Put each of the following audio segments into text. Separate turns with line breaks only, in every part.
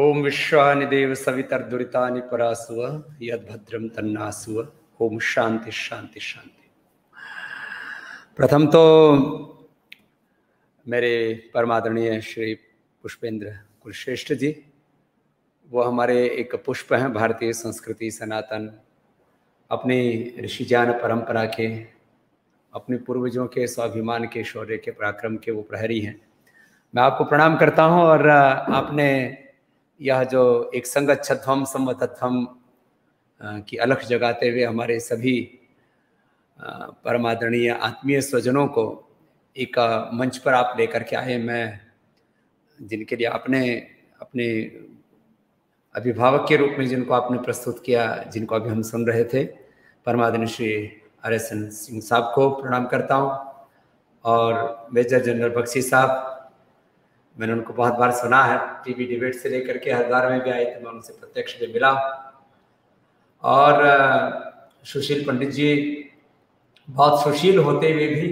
ओम विश्वानि देव सवितर्दुरितानि परासुव यद्भद्रम तन्नासुव। ओम शांति शांति शांति। प्रथम तो मेरे परमादरणीय श्री पुष्पेंद्र कुलश्रेष्ठ जी, वो हमारे एक पुष्प हैं भारतीय संस्कृति सनातन, अपनी ऋषिजान परंपरा के, अपने पूर्वजों के स्वाभिमान के, शौर्य के, पराक्रम के वो प्रहरी हैं। मैं आपको प्रणाम करता हूं। और आपने यह जो एक संगच्छध्वम संवतध्वम की अलख जगाते हुए हमारे सभी परमादरणीय आत्मीय स्वजनों को एक मंच पर आप लेकर के आए, मैं जिनके लिए आपने अपने अभिभावक के रूप में जिनको आपने प्रस्तुत किया, जिनको अभी हम सुन रहे थे, परमादरणीय श्री RSN सिंह साहब को प्रणाम करता हूं। और मेजर जनरल बख्शी साहब, मैंने उनको बहुत बार सुना है, टीवी डिबेट से लेकर के हरिद्वार में भी आए थे, मैं उनसे प्रत्यक्ष भी मिला। और सुशील पंडित जी बहुत सुशील होते हुए भी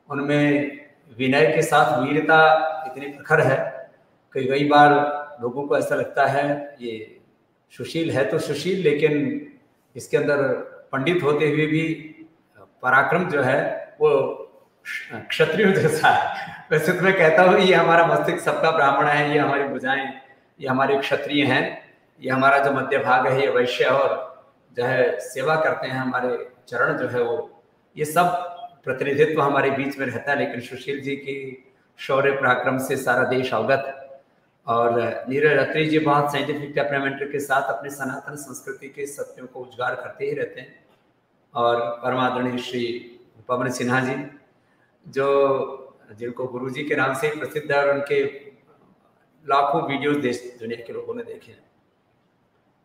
उनमें विनय के साथ वीरता इतनी प्रखर है कि कई बार लोगों को ऐसा लगता है ये सुशील है तो सुशील, लेकिन इसके अंदर पंडित होते हुए भी पराक्रम जो है वो क्षत्रिय जैसा है। वैसे तो मैं कहता हूँ ये हमारा मस्तिष्क सबका ब्राह्मण है, ये हमारी भुजाएं, ये हमारे क्षत्रिय हैं, ये हमारा जो मध्य भाग है ये वैश्य, और जो है सेवा करते हैं हमारे चरण जो है वो, ये सब प्रतिनिधित्व हमारे बीच में रहता है। लेकिन सुशील जी की शौर्य पराक्रम से सारा देश अवगत। और नीरज अत्री जी बहुत साइंटिफिक टेम्परामेंट के साथ अपने सनातन संस्कृति के सत्यों को उजागर करते ही रहते हैं। और परमादरणीय श्री पवन सिन्हा जी, जो जिनको गुरुजी के नाम से ही प्रसिद्ध है, और उनके लाखों वीडियोस देश दुनिया के लोगों ने देखे हैं।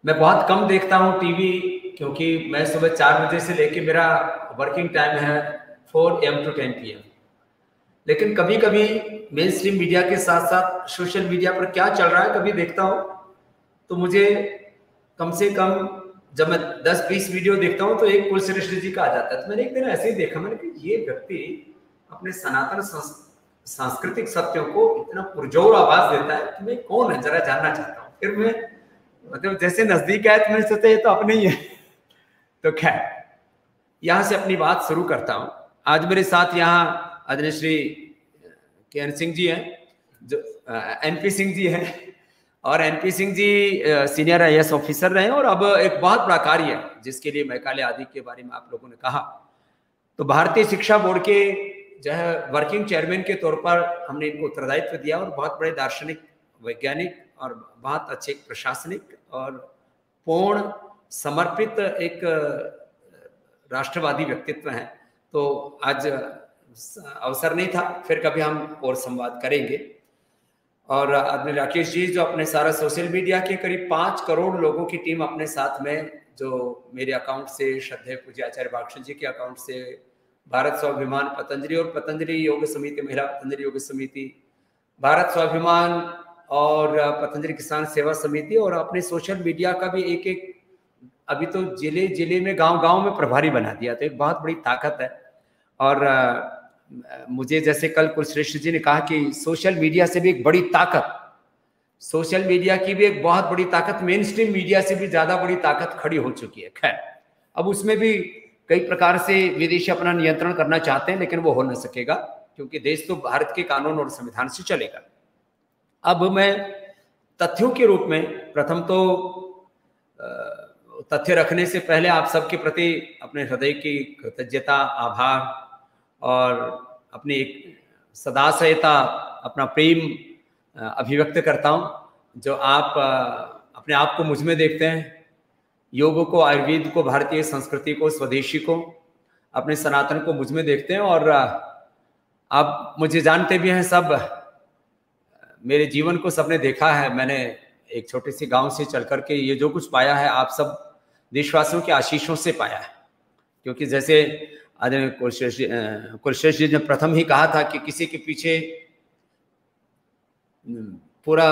मैं बहुत कम देखता हूँ टीवी, क्योंकि मैं सुबह 4 बजे से लेके मेरा वर्किंग टाइम है 4 AM to 10 PM। लेकिन कभी कभी मेन स्ट्रीम मीडिया के साथ साथ सोशल मीडिया पर क्या चल रहा है कभी देखता हूँ, तो मुझे कम से कम जब मैं 10-20 वीडियो देखता हूँ तो एक कुलश्रेष्ठ जी का आ जाता है। तो मैंने एक दिन ऐसे ही देखा, मैंने कि ये व्यक्ति अपने सनातन सांस्कृतिक सत्यों को इतना पुरजोर आवाज देता है कि मैं कौन है जरा जानना चाहता हूँ। फिर मैं मतलब जैसे नजदीक आया तो मैंने सोचा ये तो अपने ही है। तो खैर यहाँ से अपनी बात शुरू करता हूँ। आज मेरे साथ यहाँ आदरणीय श्री KN सिंह जी हैं, जो NP सिंह जी हैं, और NP Singh ji senior IAS officer रहे और अब एक बहुत बड़ा कार्य है जिसके लिए मैकाले आदि के बारे में आप लोगों ने कहा। तो भारतीय शिक्षा बोर्ड के जो है वर्किंग चेयरमैन के तौर पर हमने इनको उत्तरदायित्व दिया, और बहुत बड़े दार्शनिक, वैज्ञानिक और बहुत अच्छे प्रशासनिक और पूर्ण समर्पित एक राष्ट्रवादी व्यक्तित्व हैं। तो आज अवसर नहीं था, फिर कभी हम और संवाद करेंगे। और अपने राकेश जी, जो अपने सारा सोशल मीडिया के करीब 5 करोड़ लोगों की टीम अपने साथ में, जो मेरे अकाउंट से, श्रद्धेय पूज्य आचार्य बागशन जी के अकाउंट से, भारत स्वाभिमान पतंजलि और पतंजलि योग समिति, महिला पतंजलि योग समिति, भारत स्वाभिमान और पतंजलि किसान सेवा समिति, और अपने सोशल मीडिया का भी एक अभी तो जिले जिले में, गांव गांव में प्रभारी बना दिया। तो एक बहुत बड़ी ताकत है। और मुझे जैसे कल कुलश्रेष्ठ जी ने कहा कि सोशल मीडिया से भी एक बड़ी ताकत, सोशल मीडिया की भी एक बहुत बड़ी ताकत मेन स्ट्रीम मीडिया से भी ज्यादा बड़ी ताकत खड़ी हो चुकी है। खैर अब उसमें भी कई प्रकार से विदेशी अपना नियंत्रण करना चाहते हैं, लेकिन वो हो न सकेगा, क्योंकि देश तो भारत के कानून और संविधान से चलेगा। अब मैं तथ्यों के रूप में, प्रथम तो तथ्य रखने से पहले आप सबके प्रति अपने हृदय की कृतज्ञता, आभार और अपनी एक सदाशयता, अपना प्रेम अभिव्यक्त करता हूं, जो आप अपने आप को मुझ में देखते हैं। योग को, आयुर्वेद को, भारतीय संस्कृति को, स्वदेशी को, अपने सनातन को मुझ में देखते हैं। और आप मुझे जानते भी हैं, सब मेरे जीवन को सबने देखा है। मैंने एक छोटे से गांव से चल करके ये जो कुछ पाया है, आप सब देशवासियों के आशीषों से पाया है। क्योंकि जैसे आदरणीय कुलश्रेष्ठ जी ने प्रथम ही कहा था कि किसी के पीछे पूरा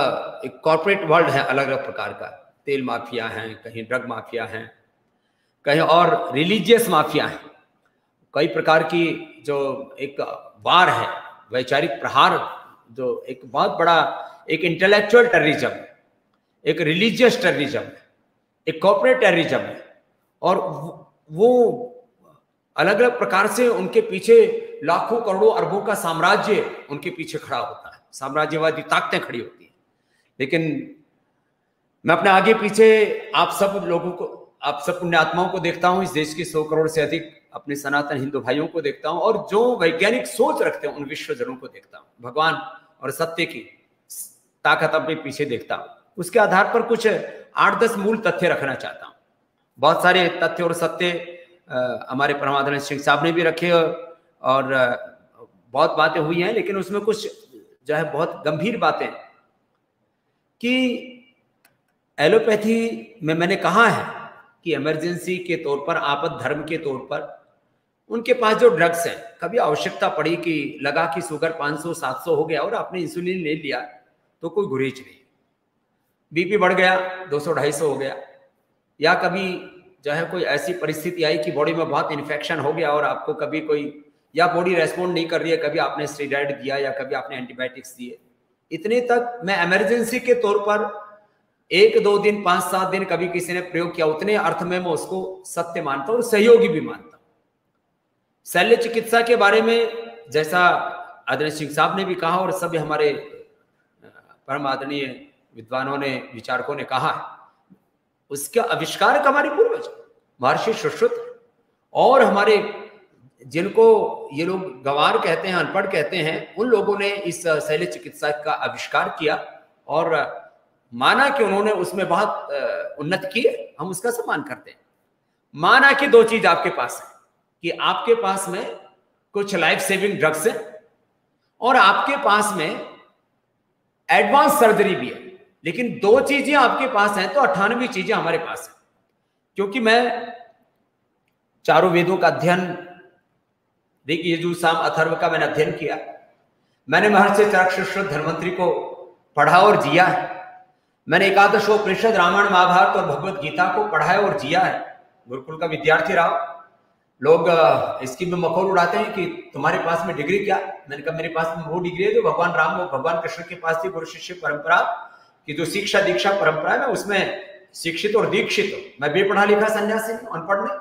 एक कॉर्पोरेट वर्ल्ड है अलग अलग प्रकार का। तेल माफिया हैं, कहीं ड्रग माफिया हैं, कहीं और रिलीजियस माफिया हैं, कई प्रकार की जो एक वार है, वैचारिक प्रहार, जो एक बहुत बड़ा एक इंटेलेक्चुअल टेररिज्म, एक रिलीजियस टेररिज्म है, एक कॉर्पोरेट टेररिज्म है, और वो अलग अलग प्रकार से उनके पीछे लाखों करोड़ों अरबों का साम्राज्य उनके पीछे खड़ा होता है, साम्राज्यवादी ताकतें खड़ी होती हैं। लेकिन मैं अपने आगे पीछे आप सब लोगों को, आप सब पुण्यात्माओं को देखता हूं, इस देश के 100 करोड़ से अधिक अपने सनातन हिंदू भाइयों को देखता हूं, और जो वैज्ञानिक सोच रखते हैं उन विश्वजनों को देखता हूं, भगवान और सत्य की ताकत अपने पीछे देखता हूं। उसके आधार पर कुछ 8-10 मूल तथ्य रखना चाहता हूं। बहुत सारे तथ्य और सत्य हमारे परमात्मा सिंह साहब ने भी रखे, और बहुत बातें हुई हैं, लेकिन उसमें कुछ जो है बहुत गंभीर बातें कि एलोपैथी में मैंने कहा है कि इमरजेंसी के तौर पर, आपद धर्म के तौर पर उनके पास जो ड्रग्स हैं, कभी आवश्यकता पड़ी कि लगा कि शुगर 500-700 हो गया और आपने इंसुलिन ले लिया तो कोई गुरेज नहीं, बीपी बढ़ गया 200-250 हो गया, या कभी जो है कोई ऐसी परिस्थिति आई कि बॉडी में बहुत इन्फेक्शन हो गया और आपको कभी कोई, या बॉडी रेस्पॉन्ड नहीं कर रही है, कभी आपने स्टेरॉइड दिया या कभी आपने एंटीबायोटिक्स दिए, इतने तक मैं इमरजेंसी के तौर पर 1-2 दिन 5-7 दिन कभी किसी ने प्रयोग किया, उतने अर्थ में मैं उसको सत्य मानता हूं और सहयोगी भी मानता हूं। शल्य चिकित्सा के बारे में जैसा आदरणीय सिंह साहब ने भी कहा और सभी हमारे परम आदरणीय विद्वानों ने, विचारकों ने कहा है, उसका आविष्कारक हमारे पूर्वज महर्षि सुश्रुत, और हमारे जिनको ये लोग गंवार कहते हैं, अनपढ़ कहते हैं, उन लोगों ने इस शल्य चिकित्सा का आविष्कार किया और माना कि उन्होंने उसमें बहुत उन्नति की है, हम उसका सम्मान करते हैं। माना कि 2 चीज आपके पास है, कि आपके पास में कुछ लाइफ सेविंग ड्रग्स है और आपके पास में एडवांस सर्जरी भी है, लेकिन 2 चीजें आपके पास हैं तो 98 चीजें हमारे पास हैं। क्योंकि मैं चारों वेदों का अध्ययन, ऋग यजुर साम अथर्व का मैंने अध्ययन किया, मैंने महर्षि चरक धन्वंतरी को पढ़ा और जिया है, मैंने एकादशोपनिषद, रामायण, महाभारत और भगवत गीता को पढ़ा है और जिया है, गुरुकुल का विद्यार्थी रहा। लोग इसकी भी मखौल उड़ाते हैं कि तुम्हारे पास में डिग्री क्या, मैंने कहा मेरे पास में वो डिग्री है जो भगवान राम और भगवान कृष्ण के पास थी, गुरु शिष्य परंपरा की जो शिक्षा दीक्षा परंपरा है, उसमें शिक्षित और दीक्षित हूं। मैं बेपढ़ा लिखा सन्यासी नहीं, अनपढ़ नहीं,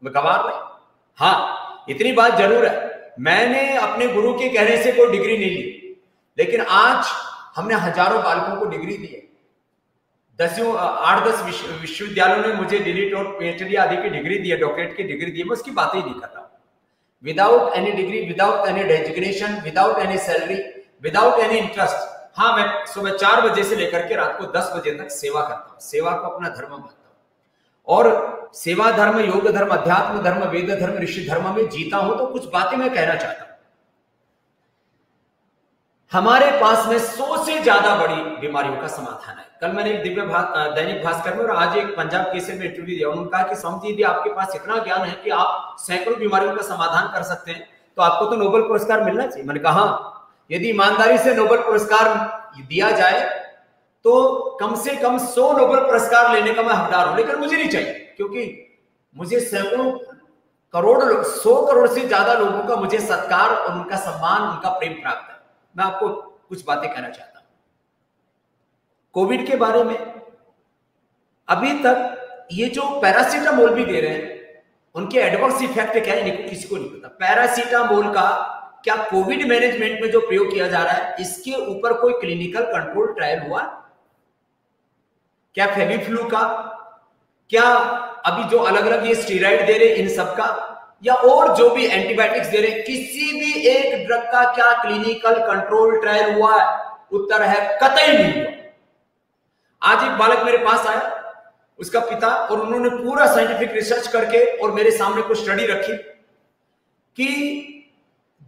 मैं गंवार नहीं। हाँ, इतनी बात जरूर है, मैंने अपने गुरु के कहने से कोई डिग्री नहीं ली, लेकिन आज हमने हजारों बालकों को डिग्री दी है। 8-10 विश्वविद्यालयों ने मुझे डीलिट और पीएचडी आदि की डिग्री दी है, डॉक्टरेट की डिग्री दी है, मैं उसकी बात ही नहीं कर रहा। Without any degree, without any designation, without any salary, without any interest, हाँ, मैं सुबह 4 बजे से लेकर के रात को 10 बजे तक सेवा करता हूँ, सेवा को अपना धर्म मानता हूँ, और सेवा धर्म, योग धर्म, अध्यात्म धर्म, वेद धर्म, ऋषि धर्म में जीता हूं। तो कुछ बातें मैं कहना चाहता हूं। हमारे पास में 100 से ज्यादा बड़ी बीमारियों का समाधान है। कल मैंने एक दैनिक भास्कर में और आज एक पंजाब केसरी में इंटरव्यू दिया, उन्होंने कहा कि स्वामी जी, यदि आपके पास इतना ज्ञान है कि आप सैकड़ों बीमारियों का समाधान कर सकते हैं तो आपको तो नोबेल पुरस्कार मिलना चाहिए। मैंने कहा यदि ईमानदारी से नोबेल पुरस्कार दिया जाए तो कम से कम 100 नोबेल पुरस्कार लेने का मैं हकदार हूं, लेकिन मुझे नहीं चाहिए, क्योंकि मुझे सैकड़ों करोड़, 100 करोड़ से ज्यादा लोगों का मुझे सत्कार और उनका सम्मान, उनका प्रेम प्राप्त है। मैं आपको कुछ बातें कहना चाहता हूं कोविड के बारे में। अभी तक ये जो पैरासीटामोल भी दे रहे हैं, उनके एडवर्स इफेक्ट क्या है किसी को नहीं पता। पैरासीटामोल का क्या कोविड मैनेजमेंट में जो प्रयोग किया जा रहा है, इसके ऊपर कोई क्लिनिकल कंट्रोल ट्रायल हुआ? क्या फेविफ्लू का, क्या अभी जो अलग अलग ये स्टेरॉइड दे रहे इन सब का, या और जो भी एंटीबायोटिक्स दे रहे, किसी भी एक ड्रग का क्या क्लिनिकल कंट्रोल ट्रायल हुआ है? उत्तर है कतई नहीं हुआ। आज एक बालक मेरे पास आया, उसका पिता, और उन्होंने पूरा साइंटिफिक रिसर्च करके और मेरे सामने कुछ स्टडी रखी कि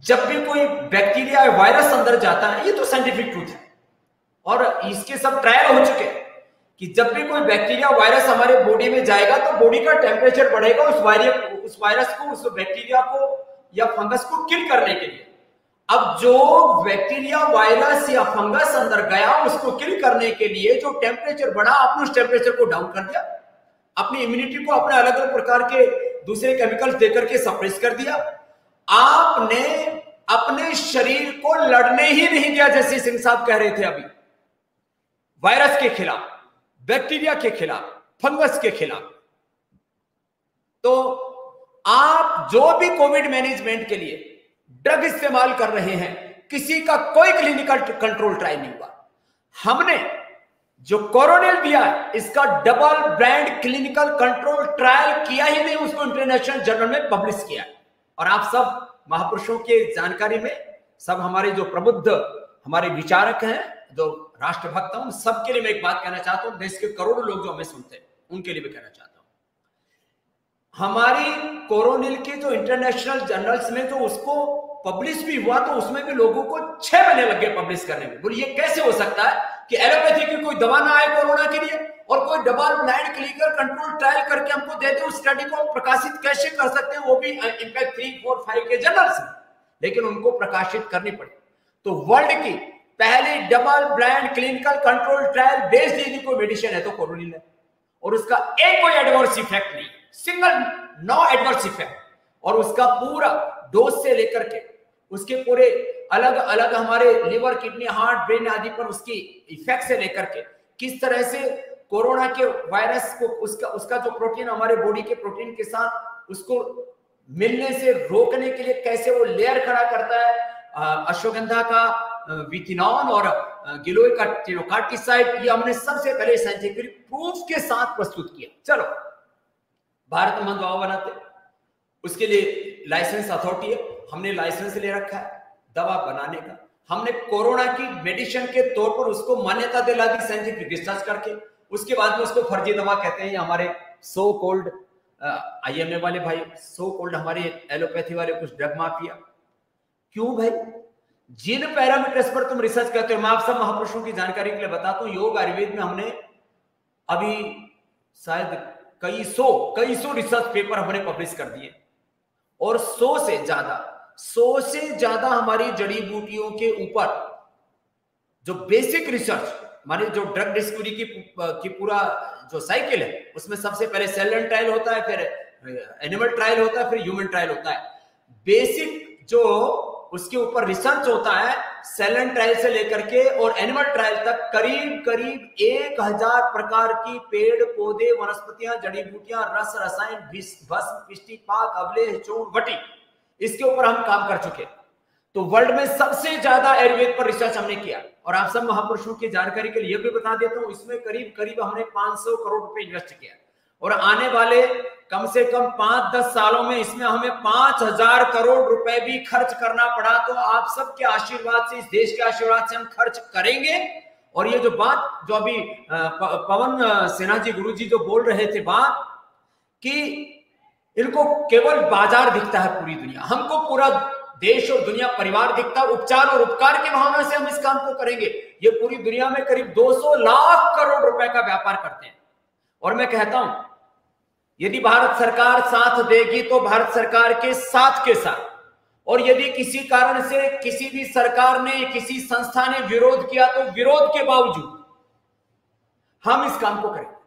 जब भी कोई बैक्टीरिया या वायरस अंदर जाता है, ये तो साइंटिफिक ट्रूथ है और इसके सब ट्रायल हो चुके हैं कि जब भी कोई बैक्टीरिया वायरस हमारे बॉडी में जाएगा तो बॉडी का टेम्परेचर बढ़ेगा उस वायरस को, उस बैक्टीरिया को या फंगस को किल करने के लिए। अब जो बैक्टीरिया, वायरस या फंगस अंदर गया, उसको किल करने के लिए जो टेम्परेचर बढ़ा, आपने उस टेम्परेचर को डाउन कर दिया, अपनी इम्यूनिटी को अपने अलग अलग प्रकार के दूसरे केमिकल्स देकर के सप्रेस कर दिया। आपने अपने शरीर को लड़ने ही नहीं दिया, जैसे सिंह साहब कह रहे थे अभी, वायरस के खिलाफ। बैक्टीरिया के खिलाफ, फंगस के खिलाफ। तो आप जो भी कोविड मैनेजमेंट के लिए ड्रग इस्तेमाल कर रहे हैं, किसी का कोई क्लिनिकल कंट्रोल ट्रायल नहीं हुआ। हमने जो कोरोनिल दिया है, इसका double blind clinical control trial किया ही नहीं, उसको इंटरनेशनल जर्नल में पब्लिश किया। और आप सब महापुरुषों के जानकारी में, सब हमारे जो प्रबुद्ध हमारे विचारक हैं, जो राष्ट्रभक्त हैं, उन सबके लिए मैं एक बात कहना चाहता हूं, देश के करोड़ों लोग जो हमें सुनते हैं उनके लिए भी कहना चाहता हूं, हमारी कोरोनिल के जो इंटरनेशनल जर्नल्स में जो उसको पब्लिश भी हुआ, तो उसमें भी लोगों को 6 महीने लग गए पब्लिश करने में। बोलिए कैसे हो सकता है कि एलोपैथी की कोई दवा ना आए कोरोना के लिए, और कोई double blind clinical control trial करके हमको दे दे, उस स्टडी को प्रकाशित कैसे कर सकते हैं, वो भी इनफैक्ट 3, 4, 5 के जर्नल्स में, लेकिन उनको प्रकाशित करनी पड़ी। तो वर्ल्ड की पहली double blind clinical control trial based यदि कोई मेडिसिन है तो कोरोनिल है, और उसका एक कोई एडवर्स इफेक्ट नहीं, सिंगल नो एडवर्स इफेक्ट। और उसका पूरा डोज से लेकर के उसके पूरे अलग अलग हमारे लिवर, किडनी, हार्ट, ब्रेन आदि पर उसकी इफेक्ट से लेकर के किस तरह से कोरोना के वायरस को उसका जो प्रोटीन हमारे बॉडी के प्रोटीन के साथ उसको मिलने से रोकने के लिए कैसे वो लेयर खड़ा करता है, अश्वगंधा का विथिनॉन और गिलोय का टिनोकार्टिसाइड, ये हमने सबसे पहले साइंटिफिक प्रूफ के साथ प्रस्तुत किया। चलो, भारत में हम दवा बनाते, उसके लिए लाइसेंस अथॉरिटी है, हमने लाइसेंस ले रखा है दवा बनाने का। हमने कोरोना की मेडिसिन के तौर पर उसको मान्यता दिला दी साइंटिफिक रिसर्च करके। उसके बाद में उसको फर्जी दवा कहते हैं, हमारे सो कोल्ड IMA वाले भाई, सो कोल्ड हमारे एलोपैथी वाले कुछ ड्रग माफिया। क्यों भाई? जिन पैरामीटर्स पर तुम रिसर्च करते हो, मैं आप सब महापुरुषों की जानकारी के लिए बताता हूं, योग आयुर्वेद में हमने अभी शायद कई सौ रिसर्च पेपर हमने पब्लिश कर दिए, और 100 से ज्यादा हमारी जड़ी बूटियों के ऊपर जो बेसिक रिसर्च, हमारे जो ड्रग डिस्कवरी की पूरा जो साइकिल है, उसमें सबसे पहले सेल लाइन ट्रायल होता है, फिर एनिमल ट्रायल होता है, फिर ह्यूमन ट्रायल होता है। बेसिक जो उसके ऊपर रिसर्च होता है, सेल लाइन ट्रायल से लेकर के और एनिमल ट्रायल तक, करीब 1000 प्रकार की पेड़ पौधे, वनस्पतियां, जड़ी बूटियां, रस, रसायन, भस्म, पिष्टी, पाक, अवलेह, चूर्ण, वटी, इसके ऊपर हम काम कर चुके। तो वर्ल्ड में सबसे ज्यादा आयुर्वेद पर रिसर्च हमने किया। और आप सब महापुरुषों की जानकारी के लिए भी बता देता हूं, इसमें करीब हमने 500 करोड़ रुपए इन्वेस्ट किया, और आने वाले कम से कम 5-10 सालों में इसमें हमें 5000 करोड़ रुपए भी खर्च करना पड़ा। तो आप सबके आशीर्वाद से, इस देश के आशीर्वाद से हम खर्च करेंगे। और ये जो बात जो अभी पवन सिन्हा जी, गुरु जी जो बोल रहे थे बात, कि इनको केवल बाजार दिखता है पूरी दुनिया, हमको पूरा देश और दुनिया परिवार दिखता है। उपचार और उपकार की भावना से हम इस काम को करेंगे। ये पूरी दुनिया में करीब 200 लाख करोड़ रुपए का व्यापार करते हैं। और मैं कहता हूं, यदि भारत सरकार साथ देगी तो भारत सरकार के साथ, और यदि किसी कारण से किसी भी सरकार ने, किसी संस्था ने विरोध किया, तो विरोध के बावजूद हम इस काम को करेंगे।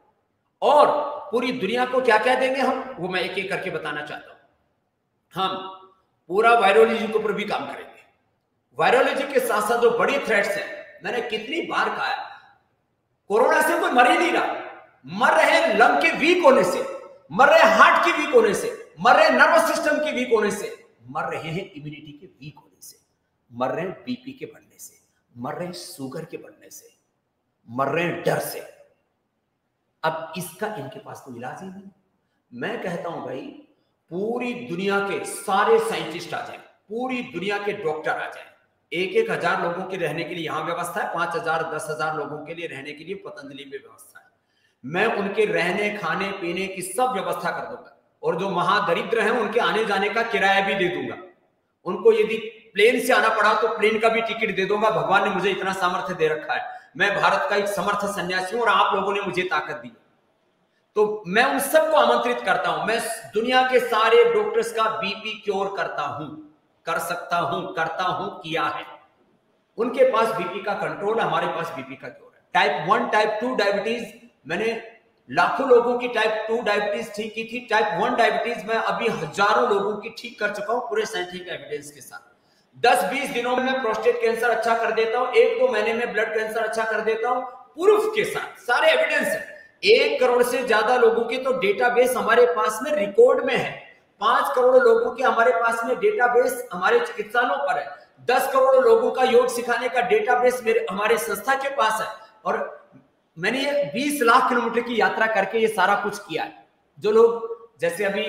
और पूरी दुनिया को क्या क्या देंगे हम, वो मैं एक एक करके बताना चाहता हूं। हम पूरा वायरोलॉजी के ऊपर भी काम करेंगे। वायरोलॉजी के साथ साथ जो बड़ी थ्रेट्स हैं, मैंने कितनी बार कहा है, कोरोना से कोई मर ही नहीं रहा। मर रहे हैं लंग के वीक होने से, मर रहे हैं हार्ट के वीक होने से, मर रहे हैं नर्वस सिस्टम के वीक होने से, मर रहे हैं इम्यूनिटी के वीक होने से, मर रहे हैं बीपी के बढ़ने से, मर रहे हैं शुगर के बढ़ने से, मर रहे हैं डर से। अब इसका इनके पास कोई इलाज ही नहीं। मैं कहता हूं भाई, पूरी दुनिया के सारे साइंटिस्ट आ जाएं, पूरी दुनिया के डॉक्टर आ जाएं, 1,000 लोगों के रहने के लिए यहां व्यवस्था है, 5,000 10,000 लोगों के लिए रहने के लिए पतंजलि में व्यवस्था है। मैं उनके रहने, खाने, पीने की सब व्यवस्था कर दूंगा, और जो महादरिद्र हैं उनके आने जाने का किराया भी दे दूंगा। उनको यदि प्लेन से आना पड़ा तो प्लेन का भी टिकट दे दूंगा। भगवान ने मुझे इतना सामर्थ्य दे रखा है, मैं भारत का एक समर्थ सन्यासी हूं, और आप लोगों ने मुझे ताकत दी। तो मैं उन सबको आमंत्रित करता हूं। मैं दुनिया के सारे डॉक्टर्स का बीपी क्योर करता हूं, कर सकता हूं, करता हूं, किया है। उनके पास बीपी का कंट्रोल है, हमारे पास बीपी का क्योर है। टाइप 1, टाइप 2 डायबिटीज, मैंने लाखों लोगों की टाइप 2 डायबिटीज ठीक की थी। टाइप 1 डायबिटीज मैं अभी हजारों लोगों की ठीक कर चुका हूं, पूरे साइंटिफिक एविडेंस के साथ। 10-20 दिनों में मैं प्रोस्टेट कैंसर अच्छा कर देता हूं, 1-2 महीने में ब्लड कैंसर अच्छा कर देता हूं, प्रूफ के साथ, सारे एविडेंस है। 1 करोड़ से ज्यादा लोगों के तो डेटाबेस हमारे पास में रिकॉर्ड में है। 5 करोड़ लोगों के हमारे पास में डेटाबेस हमारे चिकित्सालयों पर है। 10 करोड़ लोगों का योग सिखाने का डेटाबेस हमारे संस्था के पास है। और मैंने ये 20 लाख किलोमीटर की यात्रा करके ये सारा कुछ किया है। जो लोग जैसे अभी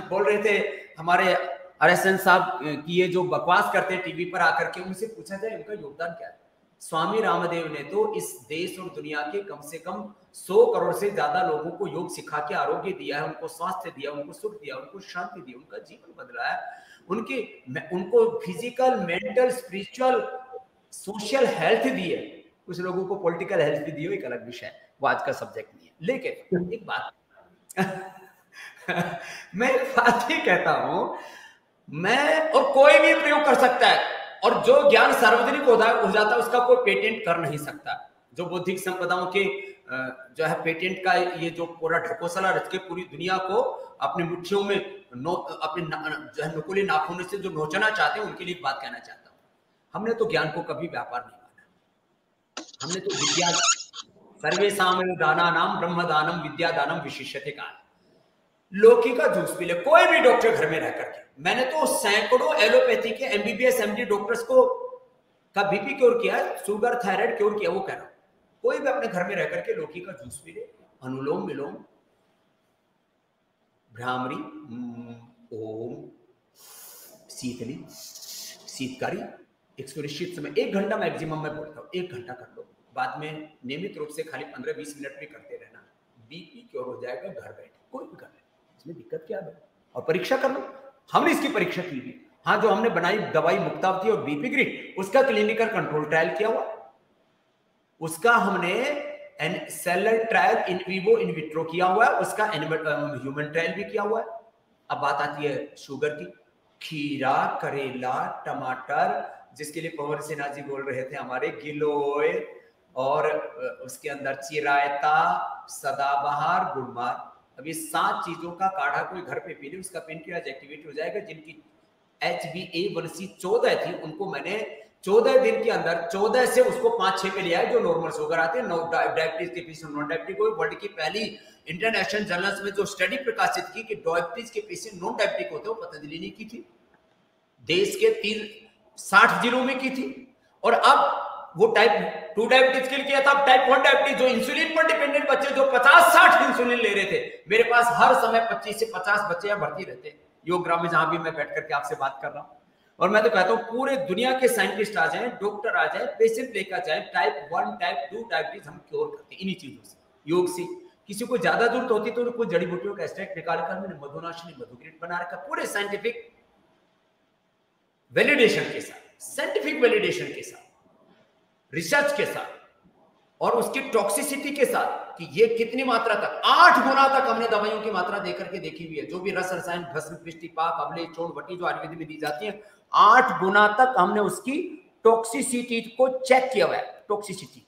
बोल रहे थे हमारे RSN साहब की ये जो बकवास करते हैं टीवी पर आकर के, उनसे पूछा जाए उनका योगदान क्या है। स्वामी रामदेव ने तो इस देश और दुनिया के कम से कम 100 करोड़ से ज्यादा लोगों को योग सिखा के आरोग्य दिया है, उनको स्वास्थ्य दिया, उनको सुख दिया, उनको शांति दी, उनका जीवन बदला है, उनको physical, mental, spiritual, social health दी है। कुछ लोगों को पॉलिटिकल हेल्थ भी दी है, एक अलग विषय है, वो आज का सब्जेक्ट नहीं है। लेकिन एक बात मैं बात ही कहता हूं, मैं और कोई भी प्रयोग कर सकता है, और जो ज्ञान सार्वजनिक हो जाता है उसका कोई पेटेंट कर नहीं सकता। जो बौद्धिक संपदाओं के जो है पेटेंट का ये जो पूरा ढकोसला रच के पूरी दुनिया को अपनी मुट्ठियों में अपने जो है नुकीले नाखूनों से जो नोचना चाहते हैं, उनके लिए बात कहना चाहता हूं। हमने तो ज्ञान को कभी व्यापार नहीं माना। हमने तो विद्या, सर्वेषां दानानां ब्रह्मदानम विद्यादानम विशिष्यते कहा। लौकी का जूस पी ले कोई भी डॉक्टर घर में रह करके। मैंने तो सैकड़ों एलोपैथी के MBBS MD डॉक्टर्स को का बीपी क्योर किया, शुगर थायराइड क्योर किया, वो कह रहा हूं। कोई भी अपने घर में रह करके लौकी का जूस पी ले, अनुलोम विलोम, भ्रामरी, ओम, शीतली, शीतकारी, एक सुनिश्चित समय 1 घंटा मैक्सिमम मैं बोलता हूँ, 1 घंटा कर लो। बाद में नियमित रूप से खाली 15-20 मिनट भी करते रहना, बीपी क्योर हो जाएगा घर बैठे। कोई भी कर ले, इसमें दिक्कत क्या है। और परीक्षा कर लो, हमने इसकी परीक्षा की थी। हाँ, जो हमने बनाई दवाई मुक्तावती और बीपी ग्रिड, उसका क्लिनिकल कंट्रोल ट्रायल किया हुआ, उसका हमने seller trial in vivo in vitro किया हुआ है, उसका ह्यूमन ट्रायल भी किया हुआ है। अब बात आती है शुगर की। खीरा, करेला, टमाटर, जिसके लिए पवन सिन्हा जी बोल रहे थे हमारे, गिलोय, और उसके अंदर चिरायता, सदाबहार, गुड़मार। अब ये 7 चीजों का काढ़ा कोई घर पे पी ले, उसका पेनक्रियाज एक्टिवेट हो जाएगा। जिनकी HbA1c 14 थी, उनको मैंने 14 दिन के अंदर 14 से उसको 5-6 पे लिया है, जो नॉर्मल शुगर आते हैं। डायबिटीज के पेशेंट, नॉन डायबिटिक को वर्ल्ड की पहली इंटरनेशनल जर्नल्स में जो स्टडी प्रकाशित की कि डायबिटीज के पेशेंट नॉन डायबिटिक होते हैं, पतंजलि ने की थी, देश के 60 जिलों में की थी। और अब वो टाइप 2 डायबिटीज के लिए किया था। अब टाइप 1 डायबिटीज, जो इंसुलिन पर डिपेंडेंट बच्चे जो 50-60 इंसुलिन ले रहे थे, मेरे पास हर समय 25 से 50 बच्चे यहाँ भर्ती रहते हैं योग ग्राम में, जहां भी मैं बैठ करके आपसे बात कर रहा हूं। और मैं तो कहता हूं पूरे दुनिया के साइंटिस्ट आ जाएं, डॉक्टर आ जाए, पेशेंट लेकर जाए, टाइप 1 टाइप 2 डायबिटीज हम क्योर करते हैं इन्हीं चीजों से, योग से। किसी को ज्यादा जरूरत होती तो कोई जड़ी बूटियों का एक्सट्रैक्ट निकालकर मैंने मधुनाशिनी मधुग्रीड बना रखा, पूरे साइंटिफिक वैलिडेशन के साथ, साइंटिफिक वैलिडेशन के साथ, रिसर्च के साथ, और उसकी टॉक्सिसिटी के साथ कि ये कितनी मात्रा तक, 8 गुना तक हमने दवाइयों की मात्रा देकर के देखी हुई है। जो भी रस रसायन, भस्म, पृष्टि, पाक, अवले, चोट, वटी जो आयुर्वेद में दी जाती है, 8 गुना तक हमने उसकी टॉक्सिसिटी को चेक किया हुआ है, टॉक्सिसिटी,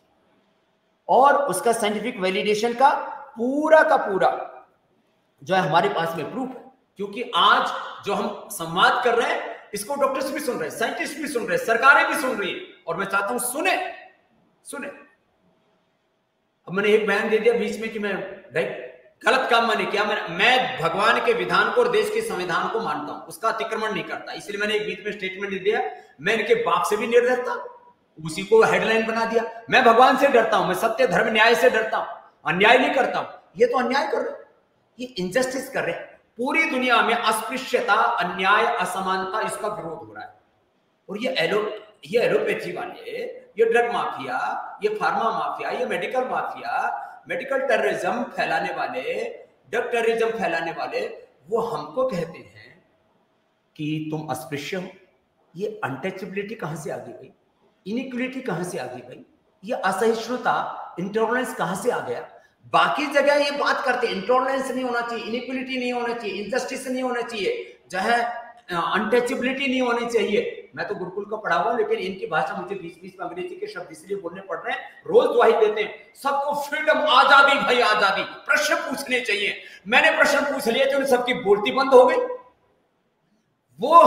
और उसका साइंटिफिक वैलिडेशन का पूरा जो है हमारे पास में प्रूफ है। क्योंकि आज जो हम संवाद कर रहे हैं, इसको डॉक्टर्स भी सुन रहे हैं, साइंटिस्ट भी सुन रहे हैं, सरकारें भी सुन रही है, और मैं चाहता हूं सुने। अब मैंने एक बयान दे दिया बीच में कि मैं गलत काम मैंने किया। मैं भगवान के विधान को और देश के संविधान को मानता हूं, उसका अतिक्रमण नहीं करता, इसलिए मैंने एक बीच में स्टेटमेंट दे दिया। मैं इनके बाप से भी नहीं डरता, उसी को हेडलाइन बना दिया। मैं भगवान से डरता हूं, मैं सत्य, धर्म, न्याय से डरता हूं, अन्याय नहीं करता हूं। ये तो अन्याय कर रहे, ये इनजस्टिस कर रहे। पूरी दुनिया में अस्पृश्यता, अन्याय, असमानता, इसका विरोध हो रहा है। और ये एलोपैथी वाले, ये ड्रग माफिया, ये फार्मा माफिया, ये मेडिकल माफिया, मेडिकल टेररिज्म फैलाने वाले, ड्रग टेररिज्म फैलाने वाले, वो हमको कहते हैं कि तुम अस्पृश्य हो। ये अनटचेबिलिटी कहां से आ गई, इनइक्वलिटी कहां से आ गई, ये असहिष्णुता, इंटॉलरेंस कहां से आ गया। बाकी जगह ये बात करते हैं इंटॉलरेंस नहीं होना चाहिए, इनइक्वलिटी नहीं होना चाहिए, इनजस्टिस नहीं होना चाहिए, चाहे अनटचेबिलिटी नहीं होनी चाहिए। मैं तो गुरुकुल का पढ़ा हुआ, लेकिन इनकी भाषा मुझे बीच में अंग्रेजी के शब्द इसलिए बोलने पड़ रहे हैं, रोज दुआई देते हैं सबको फ्रीडम, आजादी, भाई आजादी, प्रश्न पूछने चाहिए। मैंने प्रश्न पूछ लिए तो सबकी बोलती बंद हो गई। वो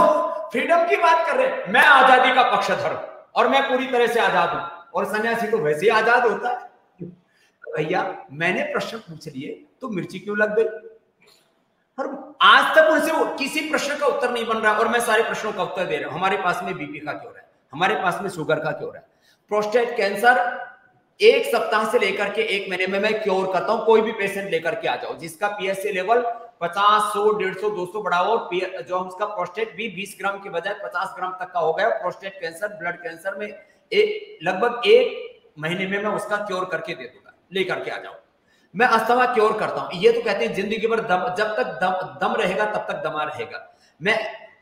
फ्रीडम की बात कर रहे हैं, मैं आजादी का पक्षधर हूं और मैं पूरी तरह से आजाद हूं, और सन्यासी तो वैसे ही आजाद होता है। भैया मैंने प्रश्न पूछ लिए तो मिर्ची क्यों लग गई? और आज तक उनसे किसी प्रश्न का उत्तर नहीं बन रहा और मैं सारे प्रश्नों का उत्तर दे रहा हूं। हमारे पास में बीपी का क्यों रहा है, हमारे पास में शुगर का क्यों रहा है, प्रोस्टेट कैंसर 1 सप्ताह से लेकर के 1 महीने में मैं क्योर करता हूं। कोई भी पेशेंट लेकर के आ जाओ जिसका पीएसए लेवल 50, 100, 150, 200 बढ़ा हो, जो उसका प्रोस्टेट भी 20 ग्राम के बजाय 50 ग्राम तक का हो गया, प्रोस्टेट कैंसर, ब्लड कैंसर में लगभग 1 महीने में मैं उसका क्योर करके दे दूंगा, लेकर के आ जाओ। मैं अस्थमा क्योर करता हूं। ये तो कहते हैं जिंदगी भर जब तक दम रहेगा तब तक दमा रहेगा। मैं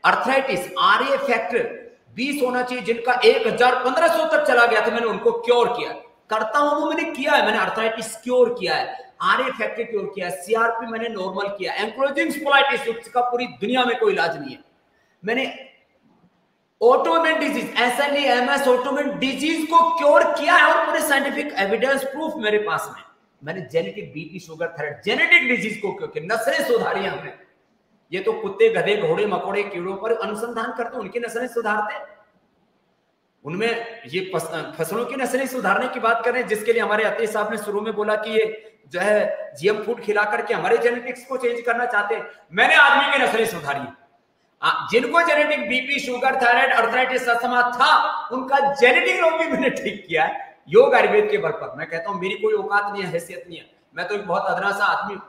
अर्थराइटिस आरए फैक्टर 20 होना चाहिए, जिनका 1000, 1500 तक चला गया था, मैंने उनको क्योर किया। करता हूं वो मैंने किया है, मैंने अर्थराइटिस क्योर किया है, आरए फैक्टर क्योर किया है, सीआरपी मैंने नॉर्मल किया, एंक्लोजिंग स्पोलाइटिस का पूरी दुनिया में कोई इलाज नहीं है। मैंने autoimmune disease, SLE, MS, autoimmune disease को क्योर किया है और पूरे साइंटिफिक एविडेंस प्रूफ मेरे पास में। मैंने genetic BP, sugar, thyroid, genetic disease को क्यों, नस्लें सुधारी हमने। ये तो कुत्ते, गधे, घोड़े, मकोड़े, कीड़ों पर अनुसंधान करते, उनकी नस्लें सुधारते, उनमें ये फसलों की नस्लें सुधारने की बात करें, जिसके लिए हमारे अतीश साहब ने शुरू में बोला कि ये जो है जीएम फूड खिला करके हमारे जेनेटिक्स को चेंज करना चाहते हैं। मैंने आदमी की नस्लें सुधारी। जिनको genetic BP, sugar, thyroid, arthritis, asthma था, उनका जेनेटिक रोग भी मैंने ठीक किया है योग आयुर्वेद के बल पर। मैं कहता हूं मेरी कोई औकात नहीं है, हैसियत नहीं है, मैं तो एक बहुत अधरा सा आदमी हूं,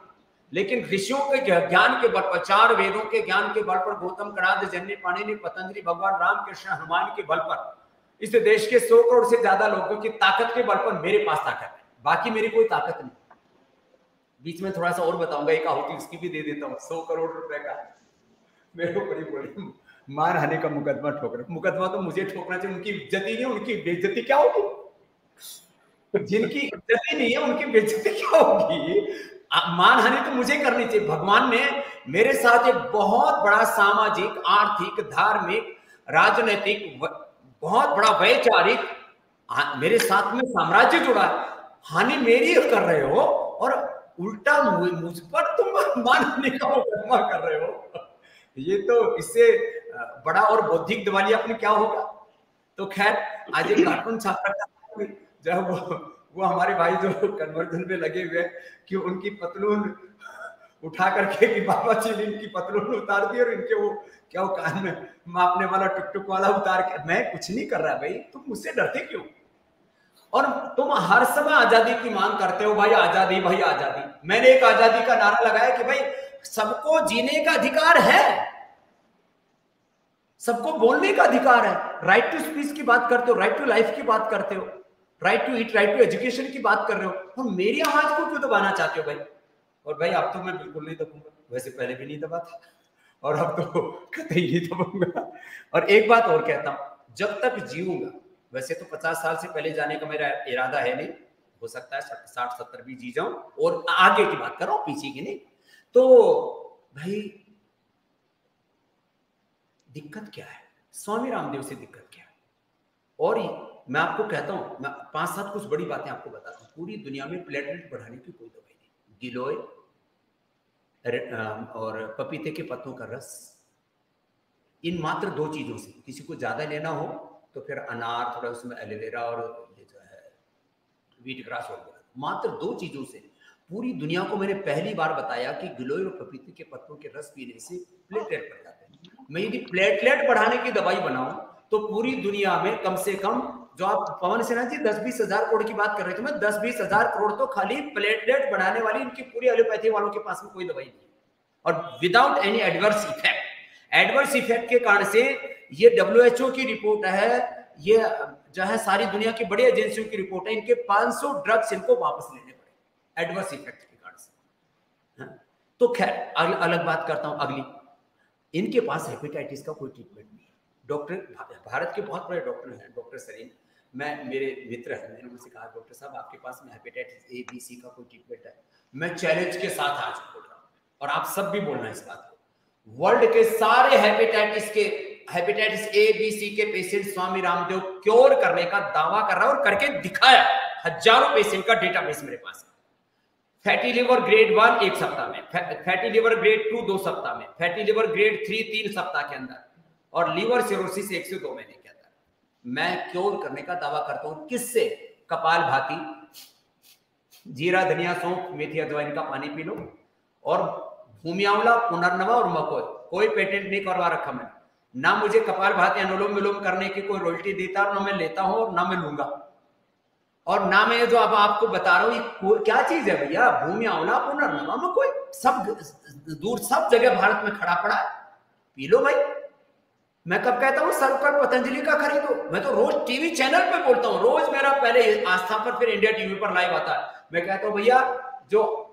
लेकिन ऋषियों के ज्ञान के बल पर, 4 वेदों के ज्ञान के बल पर, गौतम, कणाद, जन्य, पाणिनि, पतंजलि, भगवान राम, कृष्ण, हनुमान के बल पर, इस देश के 100 करोड़ से ज्यादा लोगों की ताकत के बल पर मेरे पास ताकत है, बाकी मेरी कोई ताकत नहीं। बीच में थोड़ा सा और बताऊंगा, एक आहुति उसकी भी दे देता हूँ। 100 करोड़ रुपए का मेरे ऊपर ही बोली मानहानि का मुकदमा ठोक रहे। मुकदमा तो मुझे ठोकना चाहिए, उनकी इज्जत ही नहीं, उनकी बेइज्जती क्या होगी? जिनकी इज्जत ही नहीं है उनकी बेइज्जती क्या होगी? मानहानि तो मुझे करनी चाहिए। भगवान ने मेरे साथ एक बहुत बड़ा सामाजिक, आर्थिक, धार्मिक, राजनीतिक, बहुत बड़ा वैचारिक मेरे साथ में साम्राज्य जुड़ा। हानि मेरी कर रहे हो और उल्टा मुझ पर तुम मानहानि का मुकदमा कर रहे हो। ये तो इससे बड़ा और बौद्धिक दिवालियापन क्या होगा? तो खैर, आज एक कार्टून छाप रखा जब वो हमारे भाई जो कन्वर्जन में लगे हुए कि उनकी पतलून उठा करके कि बाबा जी ने इनकी पतलून उतार दी और इनके वो क्या वो कान में मापने वाला टुक वाला उतार के। मैं कुछ नहीं कर रहा भाई, तुम मुझसे डरते क्यों? और तुम हर समय आजादी की मांग करते हो, भाई आजादी, भाई आजादी। मैंने एक आजादी का नारा लगाया कि भाई सबको जीने का अधिकार है, सबको बोलने का अधिकार है। राइट टू स्पीच की बात करते हो, राइट टू लाइफ की बात करते हो, right to eat, right to education की बात कर रहे हो, और मेरी आवाज को क्यों दबाना चाहते हो भाई? और भाई अब तो मैं बिल्कुल नहीं दबूंगा, वैसे पहले भी नहीं दबा था और अब तो कतई नहीं दबूंगा। और एक बात और कहता हूं, जब तक जीऊंगा, वैसे तो 50 साल से पहले जाने का मेरा इरादा है नहीं, हो सकता है 60-70 भी जी जाऊं, और आगे की बात कर रहा हूं, पीछे की नहीं। तो भाई दिक्कत क्या है? स्वामी रामदेव से दिक्कत क्या है? और मैं आपको कहता हूं, मैं 5-7 कुछ बड़ी बातें आपको बताता हूं। पूरी दुनिया में प्लेटलेट बढ़ाने की कोई दवाई नहीं। गिलोय और पपीते के पत्तों का रस, इन मात्र 2 चीजों से, किसी को ज्यादा लेना हो तो फिर अनार, थोड़ा उसमें एलोवेरा और ये जो है व्हीट ग्रास वगैरह, मात्र 2 चीजों से पूरी दुनिया को मैंने पहली बार बताया कि गिलोय और पपीते के पत्तों के रस पीने से प्लेटलेट बढ़ जाते हैं। मैं यदि प्लेटलेट बढ़ाने की दवाई बनाऊं तो पूरी दुनिया में कम से कम, जो आप पवन सिन्हा जी 10-20 हजार करोड़ की बात कर रहे थे, मैं 10-20 हजार करोड़ तो खाली प्लेटलेट बढ़ाने वाली इनकी पूरी एलोपैथी वालों के पास में कोई दवाई नहीं है, और without any adverse effect. Adverse effect के कारण से ये WHO की रिपोर्ट है, ये जो है सारी दुनिया की बड़ी एजेंसियों की रिपोर्ट है, इनके 500 ड्रग्स इनको वापस लेने पड़े एडवर्स इफेक्ट के कारण से। तो खैर अलग बात करता हूं अगली। इनके पास हेपेटाइटिस का कोई ट्रीटमेंट नहीं है। डॉक्टर, भारत के बहुत बड़े डॉक्टर हैं, डॉक्टर सरीन, मेरे मित्र हैं, मैंने उनसे कहा डॉक्टर साहब आपके पास में हेपेटाइटिस A, B, C का कोई ट्रीटमेंट है? मैं चैलेंज के साथ आज बोल रहा हूं, और आप सब भी बोलना इस बात को। वर्ल्ड के सारे हेपेटाइटिस A, B, C के पेशेंट स्वामी रामदेव क्योर करने का दावा कर रहा है और करके दिखाया। हजारों पेशेंट का डेटाबेस मेरे पास है। फैटी लिवर ग्रेड 1 1 सप्ताह में, फैटी लिवर ग्रेड 2 2 सप्ताह में, फैटी लिवर ग्रेड 3 3 सप्ताह के अंदर, और लीवर सिरोसिस 1 से 2 महीने के अंदर मैं क्योर करने का दावा करता हूं। किससे? कपालभाति, जीरा, धनिया, सौंफ, मेथी, अजवाइन का पानी पी लो। और भूमि आंवला, पुनर्नवा और मकोई, कोई पेटेंट नहीं करवा रखा मैंने, ना मुझे कपालभाति अनुलोम विलोम करने की कोई रॉयल्टी देता, ना मैं लेता हूं और ना मैं लूंगा। और ना मैं जो अब आपको बता रहा हूं क्या चीज है भैया, भूमि आंवला, पुनर्नवा, मकोई, सब दूर सब जगह भारत में खड़ा पड़ा है, पी लो भाई। मैं कब कहता हूं सर्वकर पतंजलि का खरीदो, मैं तो रोज टीवी चैनल पे बोलता हूं, रोज मेरा पहले आस्था पर फिर इंडिया टीवी पर लाइव आता है। मैं कहता हूं भैया, जो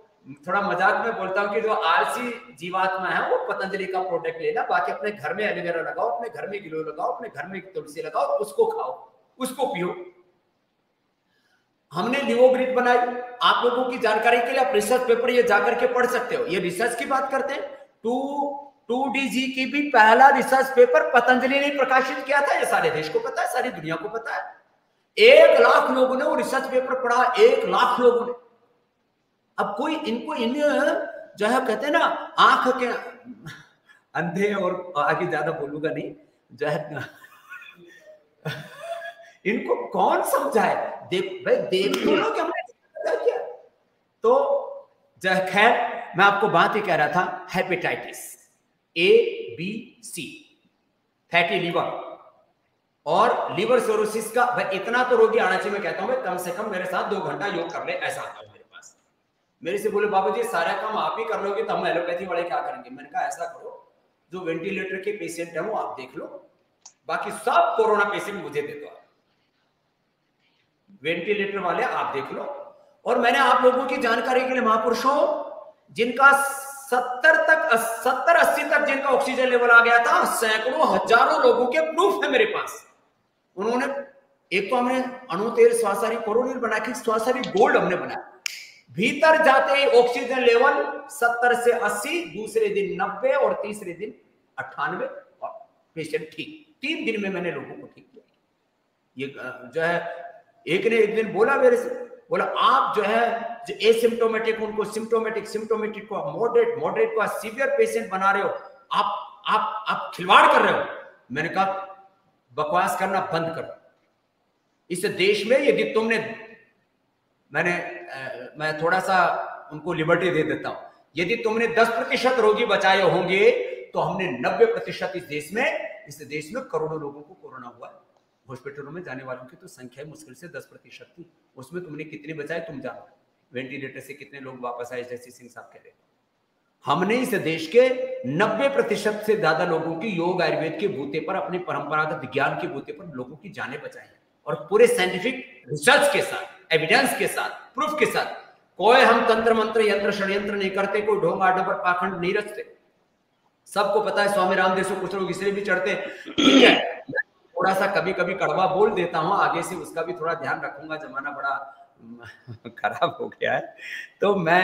थोड़ा मजाक में बोलता हूं कि जो आलसी जीवात्मा है वो पतंजलि का प्रोडक्ट लेना, बाकी अपने घर में एलोवेरा लगाओ, अपने घर में गिलोय लगाओ, अपने घर में तुलसी लगाओ, उसको खाओ, उसको पियो। हमने लिवोग्रिड बनाई, आप लोगों की जानकारी के लिए आप रिसर्च पेपर ये जाकर के पढ़ सकते हो, ये रिसर्च की बात करते हैं। 2DG की भी पहला रिसर्च पेपर पतंजलि ने प्रकाशित किया था, ये सारे देश को पता है, सारी दुनिया को पता है। 1 लाख लोगों ने वो रिसर्च पेपर पढ़ा, 1 लाख लोगों ने। अब कोई इनको इन जो है कहते हैं ना आंख के अंधे, और आगे ज्यादा बोलूंगा नहीं, जो है इनको कौन समझाए, देख भाई, देख तो लो कि हमने क्या। तो खैर मैं आपको बात ही कह रहा था, hepatitis A, B, C, fatty liver और लीवर सिरोसिस का, भाई इतना तो रोगी आना चाहिए। मैं कहता हूं कम से कम मेरे साथ 2 घंटा योग कर ले, ऐसा आता है मेरे पास। मेरे से बोले बाबू जी सारा काम आप ही कर लोगे तो हम एलोपैथी वाले क्या करेंगे। मैंने कहा ऐसा करो, जो वेंटिलेटर के पेशेंट है वो आप देख लो, बाकी सब कोरोना पेशेंट मुझे दे दो, वेंटिलेटर वाले आप देख लो। और मैंने आप लोगों की जानकारी के लिए, महापुरुषों जिनका 70-80 तक जिनका ऑक्सीजन लेवल आ गया था, सैकड़ों हजारों लोगों के प्रूफ है मेरे पास। उन्होंने एक तो हमने अणु तेल श्वासारी कोरोनिल बना के श्वासारी गोल्ड हमने बनाया, भीतर जाते ही ऑक्सीजन लेवल 70 से 80, दूसरे दिन 90 और तीसरे दिन 98 और पेशेंट ठीक। 3 दिन में मैंने लोगों को ठीक किया। ये जो है एक ने एक दिन बोला मेरे से, बोला आप जो है जो एसिम्प्टोमेटिक उनको सिम्प्टोमेटिक, सिम्प्टोमेटिक को मॉडरेट को सीवियर पेशेंट बना रहे हो, आप खिलवाड़ कर रहे हो। मैंने कहा बकवास करना बंद करो। इस देश में यदि तुमने, मैं थोड़ा सा उनको लिबर्टी दे देता हूं, यदि तुमने 10% रोगी बचाए होंगे तो हमने 90% इस देश में करोड़ों लोगों को कोरोना हुआ। हॉस्पिटलों में जाने वालों की तो संख्या मुश्किल से 10% थी, उसमें तुमने कितने बचाए तुम जानो। वेंटिलेटर से कितने लोग वापस आए, जैसे सिंह साहब कह रहे। हमने इस देश के 90% से ज्यादा लोगों की योग आयुर्वेद के बूते पर, अपने परंपरागत ज्ञान के बूते पर लोगों की जानें बचाई, और पूरे साइंटिफिक रिसर्च के साथ, एविडेंस के साथ, प्रूफ के साथ। कोई हम तंत्र मंत्र यंत्र षड्यंत्र नहीं करते, कोई ढोंग आडंबर पाखंड नहीं रचते। सबको पता है स्वामी रामदेव से कुछ लोग इसलिए भी चढ़ते, ठीक है, थोड़ा सा कभी कभी कड़वा बोल देता हूं, आगे से उसका भी थोड़ा ध्यान रखूंगा, जमाना बड़ा खराब हो गया है। तो मैं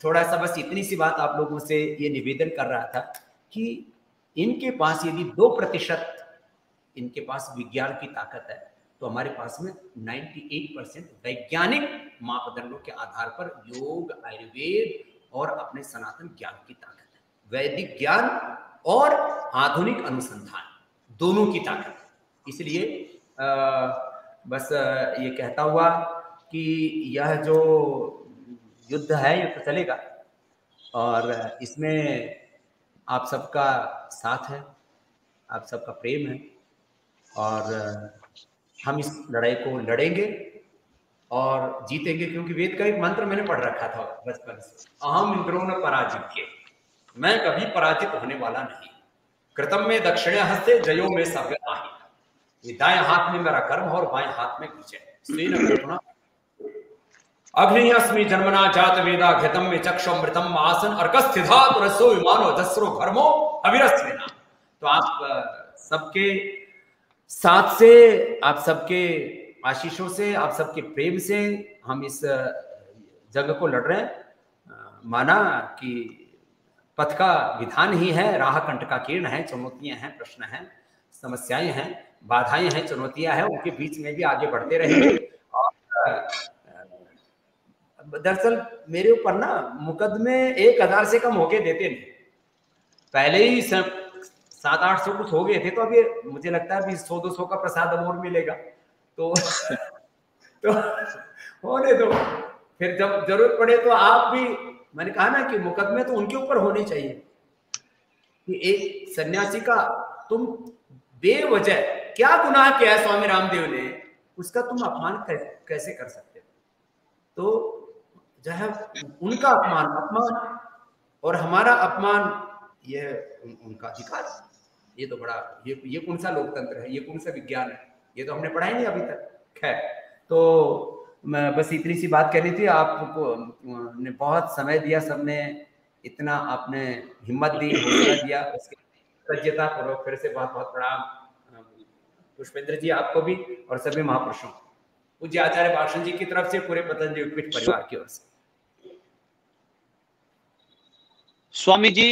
थोड़ा सा बस इतनी सी बात आप लोगों से ये निवेदन कर रहा था कि इनके पास यदि 2% इनके पास विज्ञान की ताकत है, तो हमारे पास में 98% वैज्ञानिक मापदंडों के आधार पर योग, आयुर्वेद और अपने सनातन ज्ञान की ताकत है। वैदिक ज्ञान और आधुनिक अनुसंधान दोनों की ताकत। इसलिए बस ये कहता हुआ कि यह जो युद्ध है ये तो चलेगा, और इसमें आप सबका साथ है, आप सबका प्रेम है, और हम इस लड़ाई को लड़ेंगे और जीतेंगे। क्योंकि वेद का एक मंत्र मैंने पढ़ रखा था बचपन से, अहम इंद्रो न पराजित्य, मैं कभी पराजित होने वाला नहीं। कृतम में दक्षिणे हस्ते जयो में सव्य आहि, ये दाएं हाथ में मेरा कर्म और बाएं हाथ में विजय। अग्नि अस्मि जन्मना जात वेदा घृतम में चक्षुमृतम आसन अर्कस्थिधात रसो विमानो दसरो घर्मो अविरस्मिना। तो आप सबके साथ से, आप सबके आशीषों से, आप सबके प्रेम से हम इस जंग को लड़ रहे हैं। माना कि पथ का विधान ही है, राह कंटका कीर्ण है, चुनौतियां हैं, प्रश्न हैं, समस्याएं हैं, बाधाएं हैं, चुनौतियां हैं, उनके बीच में भी आगे बढ़ते रहेंगे। और दरअसल मेरे ऊपर ना मुकदमे 1000 से कम होके देते नहीं, पहले ही 700-800 कुछ हो गए थे, तो अभी मुझे लगता है 100-200 का प्रसाद अब और मिलेगा, तो होने दो। फिर जब जरूरत पड़े तो आप भी, मैंने कहा ना कि मुकदमे तो उनके ऊपर होने चाहिए कि एक सन्यासी का तुम बेवजह क्या गुनाह किया है स्वामी रामदेव ने, उसका तुम अपमान कैसे कर सकते हो? तो जो है उनका अपमान और हमारा अपमान, यह उनका अधिकार। ये तो बड़ा, ये कौन सा लोकतंत्र है, ये कौन सा विज्ञान है, ये तो हमने पढ़ा ही नहीं अभी तक। खैर, तो मैं बस इतनी सी बात करनी थी। आपको ने बहुत समय दिया, सबने इतना आपने हिम्मत दी, हौसला दिया, उसके कृतज्ञता पूर्वक फिर से बहुत बहुत प्रणाम पुष्पेंद्र जी, आपको भी और सभी महापुरुषों, पूज्य आचार्य भाषण जी की तरफ से, पूरे पतंजलि पीठ परिवार की ओर से।
स्वामी जी